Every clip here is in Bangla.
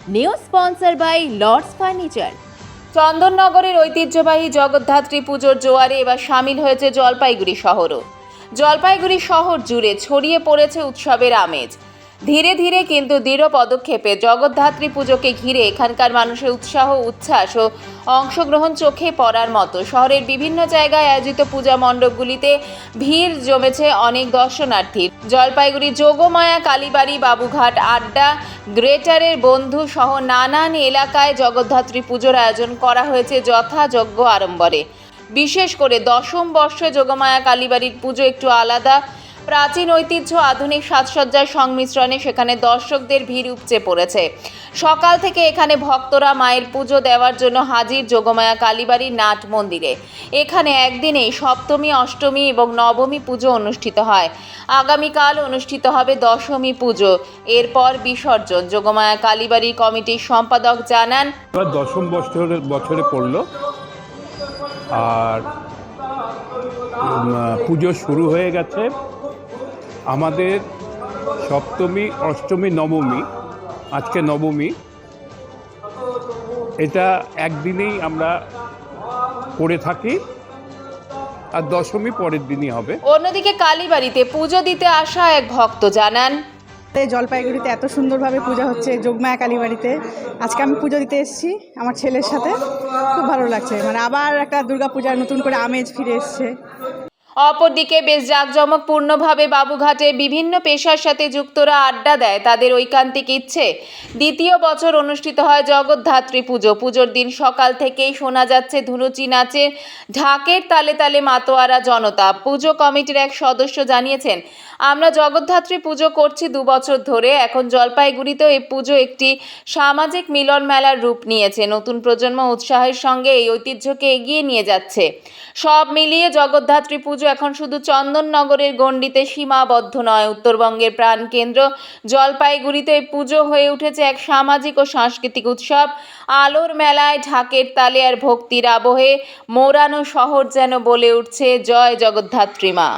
New sponsor by Lords furniture. চন্দননগরের ঐতিহ্যবাহী জগদ্ধাত্রী পুজোর জোয়ারে এবার সামিল হয়েছে জলপাইগুড়ি শহরও। জলপাইগুড়ি শহর জুড়ে ছড়িয়ে পড়েছে উৎসবের আমেজ। ধীরে ধীরে কিন্তু দৃঢ় পদক্ষেপে জগদ্ধাত্রী পুজোকে ঘিরে এখানকার মানুষের উৎসাহ, উচ্ছ্বাস ও অংশগ্রহণ চোখে পড়ার মতো। শহরের বিভিন্ন জায়গায় আয়োজিত পূজা মণ্ডপগুলিতে ভিড় জমেছে অনেক দর্শনার্থীর। জলপাইগুড়ি যোগমায়া, কালীবাড়ি, বাবুঘাট, আড্ডা, গ্রেটারের বন্ধু সহ নানান এলাকায় জগদ্ধাত্রী পুজোর আয়োজন করা হয়েছে যথাযোগ্য আড়ম্বরে। বিশেষ করে দশম বর্ষে যোগমায়া কালীবাড়ির পুজো একটু আলাদা। প্রাচীন ঐতিহ্য আধুনিক সাজসজ্জার সংমিশ্রণে সেখানে দর্শকদের ভিড় উপচে পড়েছে। সকাল থেকে এখানে ভক্তরা মায়ের পুজো দেওয়ার জন্য হাজির যোগমায়া কালীবাড়ির নাট মন্দিরে। এখানে একদিনেই সপ্তমী, অষ্টমী এবং নবমী পুজো অনুষ্ঠিত হয়। আগামীকাল অনুষ্ঠিত হবে দশমী পুজো, এরপর বিসর্জন। যোগমায়া কালীবাড়ির কমিটির সম্পাদক জানান, দশম বছরে পড়লো আর পুজো শুরু হয়ে গেছে। আমাদের সপ্তমী, অষ্টমী, নবমী, আজকে নবমী, এটা একদিনেই আমরা করে থাকি আর দশমী পরের দিনই হবে। অন্যদিকে কালীবাড়িতে পুজো দিতে আসা এক ভক্ত জানান, জলপাইগুড়িতে এত সুন্দরভাবে পূজা হচ্ছে যোগমায়া কালীবাড়িতে। আজকে আমি পুজো দিতে এসেছি আমার ছেলের সাথে, খুব ভালো লাগছে। মানে আবার একটা দুর্গাপূজার নতুন করে আমেজ ফিরে এসছে। অপরদিকে বেশ জাঁকজমকপূর্ণভাবে বাবুঘাটে বিভিন্ন পেশার সাথে যুক্তরা আড্ডা দেয়। তাদের ঐকান্তিক ইচ্ছে, দ্বিতীয় বছর অনুষ্ঠিত হয় জগদ্ধাত্রী পুজো। পুজোর দিন সকাল থেকেই শোনা যাচ্ছে ধুনুচি নাচের ঢাকের তালে তালে মাতোয়ারা জনতা। পুজো কমিটির এক সদস্য জানিয়েছেন, আমরা জগদ্ধাত্রী পুজো করছি 2 বছর ধরে। এখন জলপাইগুড়িতেও এই পুজো একটি সামাজিক মিলন মেলার রূপ নিয়েছে। নতুন প্রজন্ম উৎসাহের সঙ্গে এই ঐতিহ্যকে এগিয়ে নিয়ে যাচ্ছে। সব মিলিয়ে জগদ্ধাত্রী পুজো এখন শুধু চন্দননগরের গণ্ডিতে সীমাবদ্ধ নয়। উত্তরবঙ্গের প্রাণকেন্দ্র জলপাইগুড়িতে এই পুজো হয়ে উঠেছে এক সামাজিক ও সাংস্কৃতিক উৎসব। আলোর মেলায়, ঢাকের তালে আর ভক্তির আবহে মোড়ানো শহর যেন বলে উঠছে জয় জগদ্ধাত্রী মা।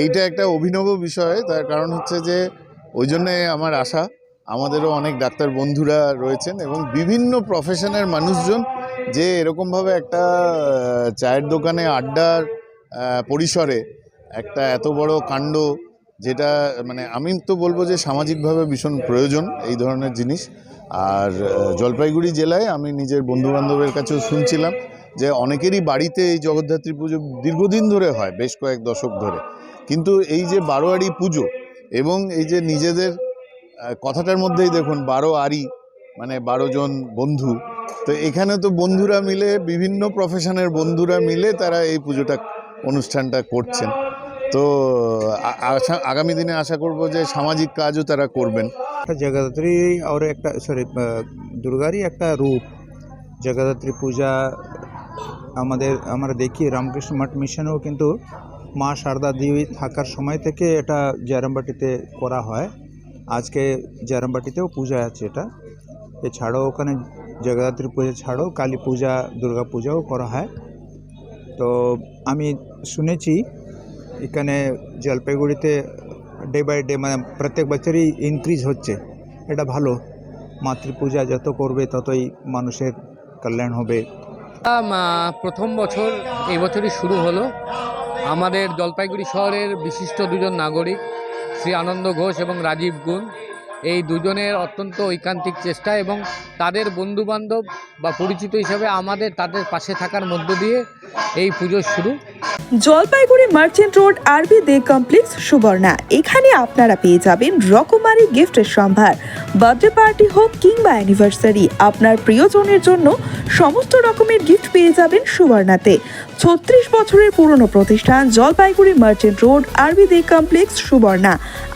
এইটা একটা অভিনব বিষয়। তার কারণ হচ্ছে যে ওই জন্যে আমার আশা, আমাদেরও অনেক ডাক্তার বন্ধুরা রয়েছেন এবং বিভিন্ন প্রফেশনের মানুষজন যে এরকমভাবে একটা চায়ের দোকানে আড্ডার পরিসরে একটা এত বড় কাণ্ড, যেটা মানে আমি তো বলবো যে সামাজিকভাবে ভীষণ প্রয়োজন এই ধরনের জিনিস। আর জলপাইগুড়ি জেলায় আমি নিজের বন্ধুবান্ধবের কাছেও শুনছিলাম যে অনেকেরই বাড়িতে এই জগদ্ধাত্রী পুজো দীর্ঘদিন ধরে হয়, বেশ কয়েক দশক ধরে। কিন্তু এই যে বারোয়ারি পুজো এবং এই যে নিজেদের কথাটার মধ্যেই দেখুন 12 আরি মানে 12 জন বন্ধু, তো এখানে তো বন্ধুরা মিলে, বিভিন্ন প্রফেশনের বন্ধুরা মিলে তারা এই পুজোটা অনুষ্ঠানটা করছেন। তো আগামী দিনে আশা করব যে সামাজিক কাজও তারা করবেন। জগদ্ধাত্রী আর একটা দুর্গারই একটা রূপ জগদ্ধাত্রী পূজা। আমরা দেখি রামকৃষ্ণ মঠ মিশনেও কিন্তু মা শারদা দেবী থাকার সময় থেকে এটা জয়রামবাটিতে করা হয়। আজকে জয়রামবাটিতেও পূজা আছে। এটা এছাড়াও ওখানে জগদ্ধাত্রী পূজা ছাড়াও কালী পূজা, দুর্গা পূজাও করা হয়। তো আমি শুনেছি এখানে জলপাইগুড়িতে ডে বাই ডে মানে প্রত্যেক বছরই ইনক্রিজ হচ্ছে। এটা ভালো। মাতৃপূজা যত করবে ততই মানুষের কল্যাণ হবে। প্রথম বছর এই বছরই শুরু হলো। আমাদের জলপাইগুড়ি শহরের বিশিষ্ট 2জন নাগরিক শ্রী আনন্দ ঘোষ এবং রাজীব গুণ, এই দুজনের অত্যন্ত ঐকান্তিক চেষ্টা এবং তাদের বন্ধুবান্ধব বা পরিচিত হিসেবে আমাদের তাদের পাশে থাকার মধ্য দিয়ে এই পুজো শুরু। জলপাইগুড়ি মার্চেন্ট রোড আরবি দে কমপ্লেক্স সুবর্ণা। এখানে আপনারা পেয়ে যাবেন রকমারি গিফটের সম্ভার। বার্থডে পার্টি হোক কিংবা অ্যানিভার্সারি, আপনার প্রিয়জনের জন্য সমস্ত রকমের গিফট পেয়ে যাবেন সুবর্ণাতে। 36 বছরের পুরনো প্রতিষ্ঠান জলপাইগুড়ি মার্চেন্ট রোড আরবি দে কমপ্লেক্স সুবর্ণা।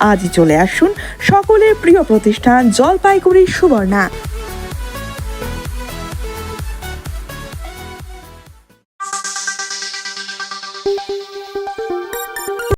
আজই চলে আসুন সকলের প্রিয় প্রতিষ্ঠান জলপাইগুড়ি সুবর্ণা।